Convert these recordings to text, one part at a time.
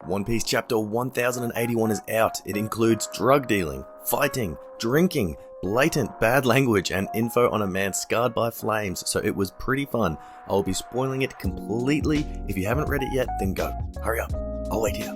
One Piece Chapter 1081 is out. It includes drug dealing, fighting, drinking, blatant bad language, and info on a man scarred by flames, so it was pretty fun. I will be spoiling it completely. If you haven't read it yet, then go. Hurry up. I'll wait here.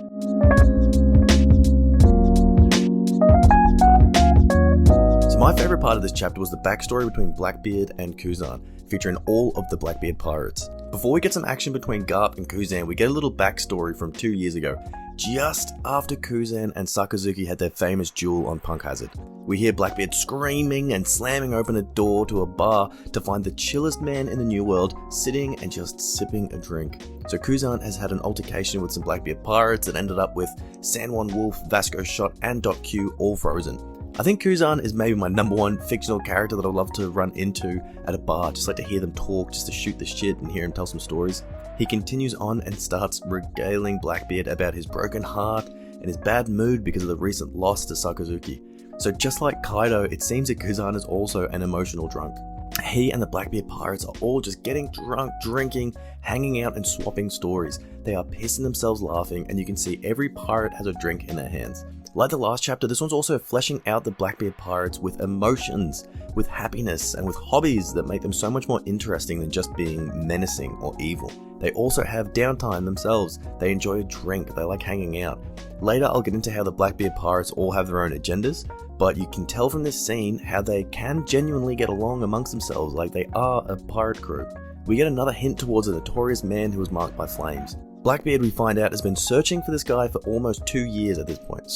So my favourite part of this chapter was the backstory between Blackbeard and Kuzan, featuring all of the Blackbeard pirates. Before we get some action between Garp and Kuzan, we get a little backstory from 2 years ago, just after Kuzan and Sakazuki had their famous duel on Punk Hazard. We hear Blackbeard screaming and slamming open a door to a bar to find the chillest man in the New World sitting and just sipping a drink. So Kuzan has had an altercation with some Blackbeard pirates that ended up with San Juan Wolf, Vasco Shot, and Dot Q all frozen. I think Kuzan is maybe my number one fictional character that I'd love to run into at a bar, just like to hear them talk, just to shoot the shit and hear him tell some stories. He continues on and starts regaling Blackbeard about his broken heart and his bad mood because of the recent loss to Sakazuki. So just like Kaido, it seems that Kuzan is also an emotional drunk. He and the Blackbeard pirates are all just getting drunk, drinking, hanging out and swapping stories. They are pissing themselves laughing, and you can see every pirate has a drink in their hands. Like the last chapter, this one's also fleshing out the Blackbeard pirates with emotions, with happiness, and with hobbies that make them so much more interesting than just being menacing or evil. They also have downtime themselves. They enjoy a drink, they like hanging out. Later I'll get into how the Blackbeard pirates all have their own agendas, but you can tell from this scene how they can genuinely get along amongst themselves like they are a pirate crew. We get another hint towards a notorious man who was marked by flames. Blackbeard, we find out, has been searching for this guy for almost 2 years at this point.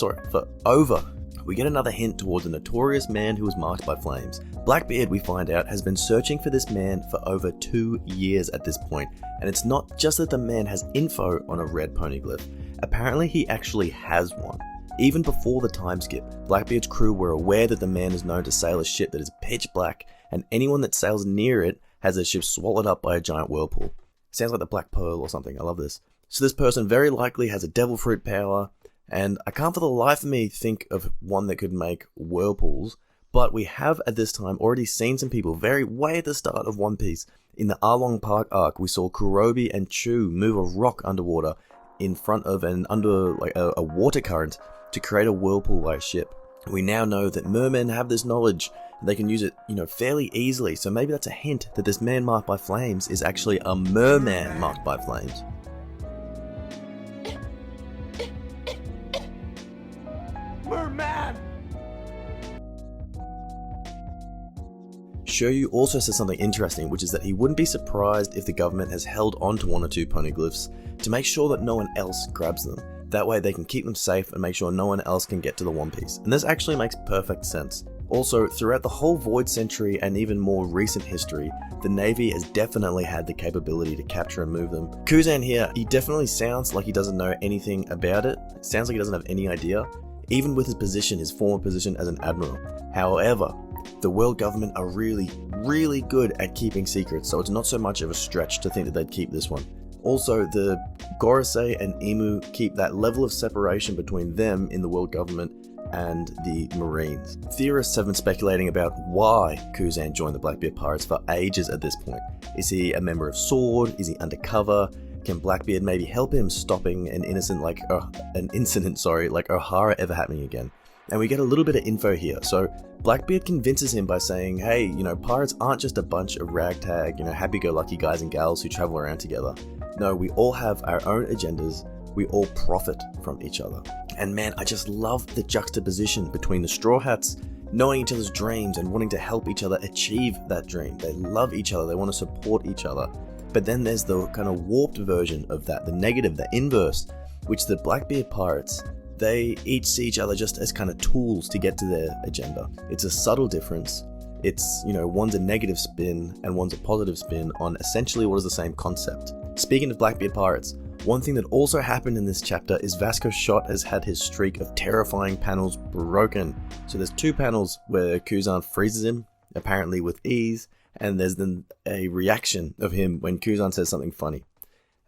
We get another hint towards a notorious man who was marked by flames. Blackbeard, we find out, has been searching for this man for over 2 years at this point. And it's not just that the man has info on a red poneglyph. Apparently he actually has one. Even before the time skip, Blackbeard's crew were aware that the man is known to sail a ship that is pitch black, and anyone that sails near it has their ship swallowed up by a giant whirlpool. Sounds like the Black Pearl or something. I love this. So this person very likely has a devil fruit power, and I can't for the life of me think of one that could make whirlpools, but we have at this time already seen some people way at the start of One Piece. In the Arlong Park arc, we saw Kurobi and Chu move a rock underwater in front of and under a water current to create a whirlpool by a ship. We now know that mermen have this knowledge, and they can use it, fairly easily, so maybe that's a hint that this man marked by flames is actually a merman marked by flames. Merman! Shiryu also says something interesting, which is that he wouldn't be surprised if the government has held on to 1 or 2 poneglyphs to make sure that no one else grabs them. That way they can keep them safe and make sure no one else can get to the One Piece. And this actually makes perfect sense. Also, throughout the whole Void Century and even more recent history, the Navy has definitely had the capability to capture and move them. Kuzan here, he definitely sounds like he doesn't know anything about it. Sounds like he doesn't have any idea, even with his former position as an admiral. However, the world government are really good at keeping secrets, so it's not so much of a stretch to think that they'd keep this one. Also, the Gorosei and Imu keep that level of separation between them in the world government and the Marines. Theorists have been speculating about why Kuzan joined the Blackbeard Pirates for ages at this point. Is he a member of SWORD? Is he undercover? Can Blackbeard maybe help him stopping an incident like Ohara ever happening again? And we get a little bit of info here. So Blackbeard convinces him by saying, hey, pirates aren't just a bunch of ragtag, happy-go-lucky guys and gals who travel around together. No, we all have our own agendas. We all profit from each other. And man, I just love the juxtaposition between the Straw Hats knowing each other's dreams and wanting to help each other achieve that dream. They love each other. They want to support each other. But then there's the kind of warped version of that, the negative, the inverse, which the Blackbeard pirates, they each see each other just as kind of tools to get to their agenda. It's a subtle difference. It's, one's a negative spin and one's a positive spin on essentially what is the same concept. Speaking of Blackbeard pirates, one thing that also happened in this chapter is Vasco Shot has had his streak of terrifying panels broken. So there's 2 panels where Kuzan freezes him, apparently with ease, and there's then a reaction of him when Kuzan says something funny.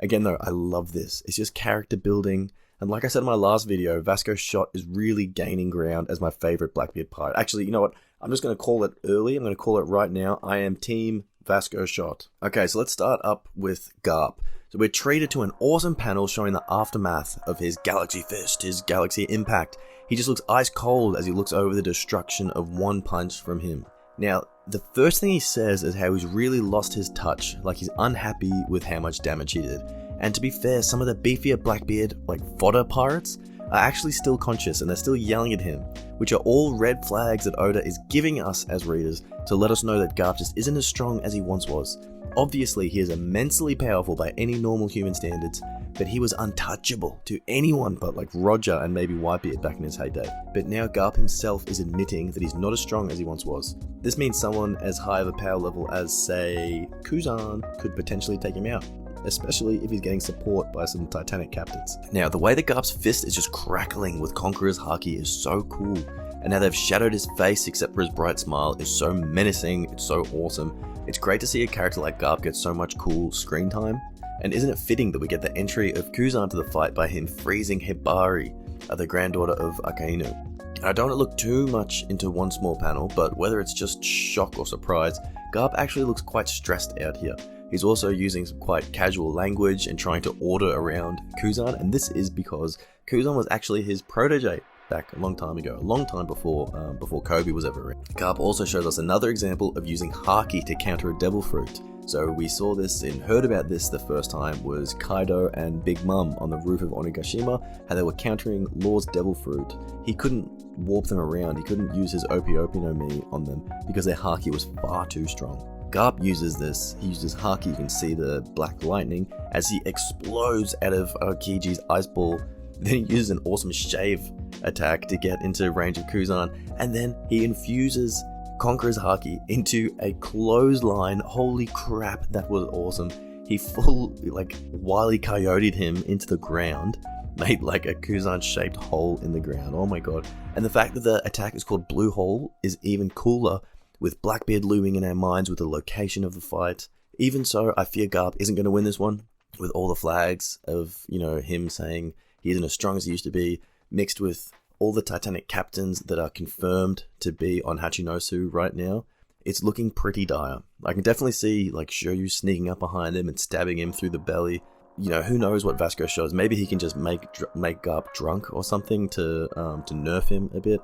Again though, I love this. It's just character building, and like I said in my last video, Vasco Shot is really gaining ground as my favorite Blackbeard pirate. Actually, you know what? I'm just going to call it early. I'm going to call it right now. I am Team Vasco Shot. Okay, so let's start up with Garp. So we're treated to an awesome panel showing the aftermath of his Galaxy Fist, his Galaxy Impact. He just looks ice cold as he looks over the destruction of one punch from him. Now, the first thing he says is how he's really lost his touch, like he's unhappy with how much damage he did. And to be fair, some of the beefier Blackbeard, like fodder pirates, are actually still conscious and they're still yelling at him, which are all red flags that Oda is giving us as readers to let us know that Garp just isn't as strong as he once was. Obviously, he is immensely powerful by any normal human standards, but he was untouchable to anyone but like Roger and maybe Whitebeard back in his heyday. But now Garp himself is admitting that he's not as strong as he once was. This means someone as high of a power level as, say, Kuzan could potentially take him out, especially if he's getting support by some Titanic captains. Now, the way that Garp's fist is just crackling with Conqueror's Haki is so cool, and how they've shadowed his face except for his bright smile is so menacing, it's so awesome. It's great to see a character like Garp get so much cool screen time, and isn't it fitting that we get the entry of Kuzan to the fight by him freezing Hibari, the granddaughter of Akainu. I don't want to look too much into one small panel, but whether it's just shock or surprise, Garp actually looks quite stressed out here. He's also using some quite casual language and trying to order around Kuzan, and this is because Kuzan was actually his protege back a long time ago, a long time before Koby was ever in. Garp also shows us another example of using Haki to counter a Devil Fruit. So we saw this and heard about this the first time was Kaido and Big Mom on the roof of Onigashima, how they were countering Law's Devil Fruit. He couldn't warp them around, he couldn't use his Opi Opi no Mi on them because their Haki was far too strong. Garp uses this, he uses Haki, you can see the black lightning as he explodes out of Kiji's ice ball. Then he uses an awesome shave attack to get into range of Kuzan, and then he infuses Conqueror's Haki into a clothesline. Holy crap, that was awesome. He full, like, Wile E. Coyote'd him into the ground, made like a Kuzan shaped hole in the ground. Oh my god. And the fact that the attack is called Blue Hole is even cooler, with Blackbeard looming in our minds with the location of the fight. Even so, I fear Garp isn't going to win this one, with all the flags of, him saying he isn't as strong as he used to be, mixed with all the Titanic captains that are confirmed to be on Hachinosu right now. It's looking pretty dire. I can definitely see like Shoyu sneaking up behind him and stabbing him through the belly. Who knows what Vasco shows. Maybe he can just make Garp drunk or something to nerf him a bit.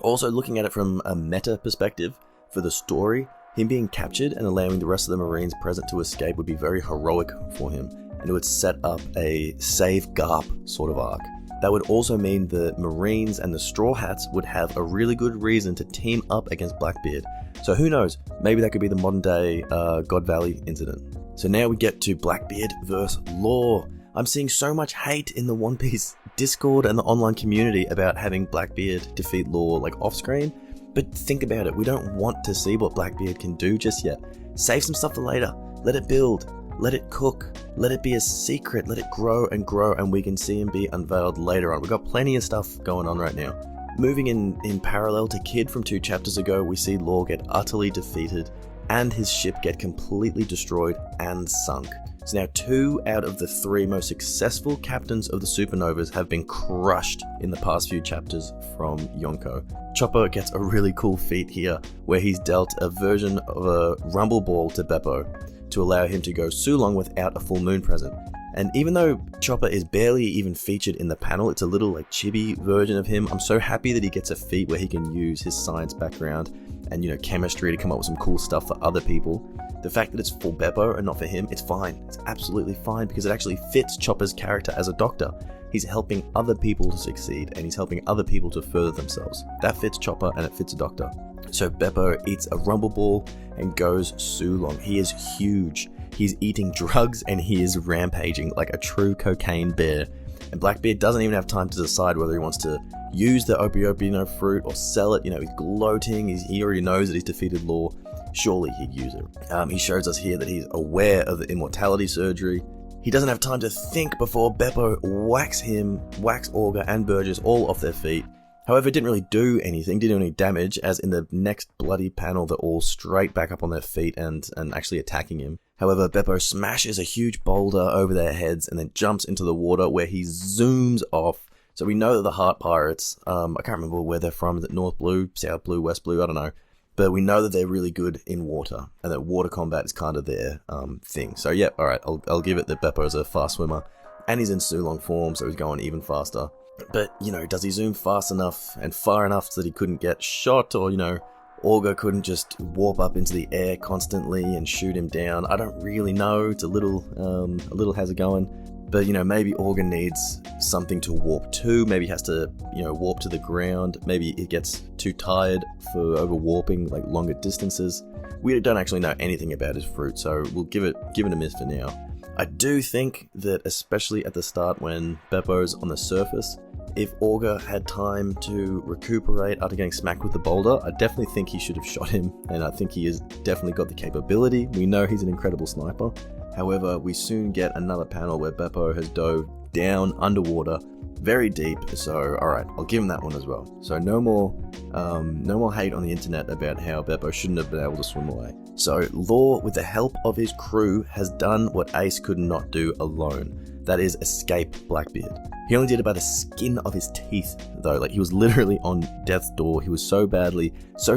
Also, looking at it from a meta perspective, for the story, him being captured and allowing the rest of the Marines present to escape would be very heroic for him, and it would set up a save Garp sort of arc. That would also mean the Marines and the Straw Hats would have a really good reason to team up against Blackbeard. So who knows, maybe that could be the modern day God Valley incident. So now we get to Blackbeard versus Law. I'm seeing so much hate in the One Piece Discord and the online community about having Blackbeard defeat Law like off screen. But think about it, we don't want to see what Blackbeard can do just yet. Save some stuff for later, let it build. Let it cook, let it be a secret, let it grow, and we can see him be unveiled later on. We've got plenty of stuff going on right now. Moving in parallel to Kid from 2 chapters ago, we see Law get utterly defeated and his ship get completely destroyed and sunk. So now 2 out of the 3 most successful captains of the Supernovas have been crushed in the past few chapters from Yonko. Chopper gets a really cool feat here where he's dealt a version of a Rumble Ball to Beppo to allow him to go Sulong without a full moon present. And even though Chopper is barely even featured in the panel, it's a little like chibi version of him, I'm so happy that he gets a feat where he can use his science background and chemistry to come up with some cool stuff for other people. The fact that it's for Beppo and not for him, it's fine. It's absolutely fine because it actually fits Chopper's character as a doctor. He's helping other people to succeed and he's helping other people to further themselves. That fits Chopper and it fits a doctor. So Beppo eats a Rumble Ball and goes Sulong. He is huge. He's eating drugs and he is rampaging like a true cocaine bear. And Blackbeard doesn't even have time to decide whether he wants to use the Opi Opi no fruit or sell it. He's gloating. He already knows that he's defeated Law. Surely he'd use it. He shows us here that he's aware of the immortality surgery. He doesn't have time to think before Beppo whacks Orga and Burgess all off their feet. However, it didn't really do anything, didn't do any damage, as in the next bloody panel they're all straight back up on their feet and actually attacking him. However, Beppo smashes a huge boulder over their heads and then jumps into the water where he zooms off. So we know that the Heart Pirates, I can't remember where they're from, is it North Blue, South Blue, West Blue, I don't know. but we know that they're really good in water, and that water combat is kind of their thing. So yeah, alright, I'll give it that Beppo's a fast swimmer, and he's in Sulong form, so he's going even faster. But, you know, does he zoom fast enough and far enough so that he couldn't get shot, or, you know, Augur couldn't just warp up into the air constantly and shoot him down? I don't really know. It's a little how's it going? But, you know, maybe Augur needs something to warp to. Maybe he has to, you know, warp to the ground. Maybe he gets too tired for over warping, like, longer distances. We don't actually know anything about his fruit, so we'll give it a miss for now. I do think that, especially at the start when Beppo's on the surface, if Augur had time to recuperate after getting smacked with the boulder, I definitely think he should have shot him, and I think he has definitely got the capability. We know he's an incredible sniper. However, we soon get another panel where Beppo has dove down underwater, very deep, so alright, I'll give him that one as well. So no more hate on the internet about how Beppo shouldn't have been able to swim away. So Law, with the help of his crew, has done what Ace could not do alone. That is, escape Blackbeard. He only did it by the skin of his teeth, though. Like, he was literally on death's door. He was so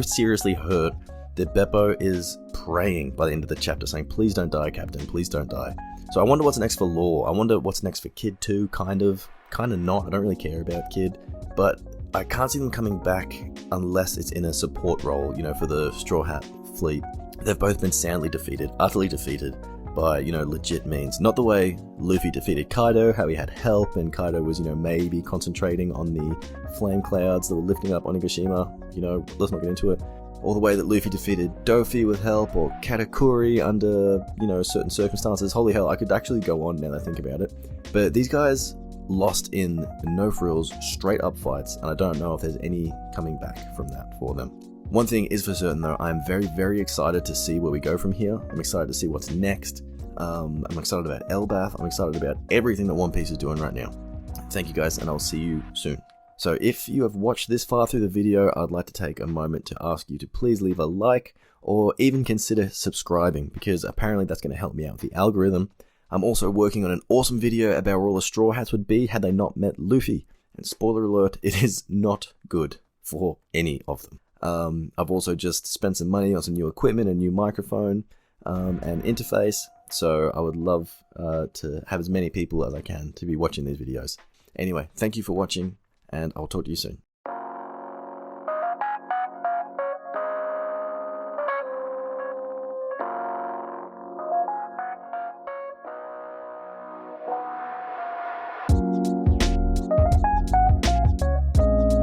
seriously hurt, that Beppo is praying by the end of the chapter, saying, please don't die, Captain, please don't die. So I wonder what's next for Law. I wonder what's next for Kid too, kind of not. I don't really care about Kid, but I can't see them coming back unless it's in a support role, you know, for the Straw Hat fleet. They've both been soundly defeated, utterly defeated, by, you know, legit means. Not the way Luffy defeated Kaido, how he had help and Kaido was, you know, maybe concentrating on the flame clouds that were lifting up Onigashima. You know, let's not get into it. Or the way that Luffy defeated Dofi with help, or Katakuri under, you know, certain circumstances. Holy hell, I could actually go on now that I think about it. But these guys lost in no frills, straight up fights, and I don't know if there's any coming back from that for them. One thing is for certain though, I'm very, very excited to see where we go from here. I'm excited to see what's next. I'm excited about Elbaf. I'm excited about everything that One Piece is doing right now. Thank you guys, and I'll see you soon. So if you have watched this far through the video, I'd like to take a moment to ask you to please leave a like, or even consider subscribing, because apparently that's going to help me out with the algorithm. I'm also working on an awesome video about where all the Straw Hats would be had they not met Luffy. And spoiler alert, it is not good for any of them. I've also just spent some money on some new equipment, a new microphone, and interface, so I would love to have as many people as I can to be watching these videos. Anyway, thank you for watching, and I'll talk to you soon.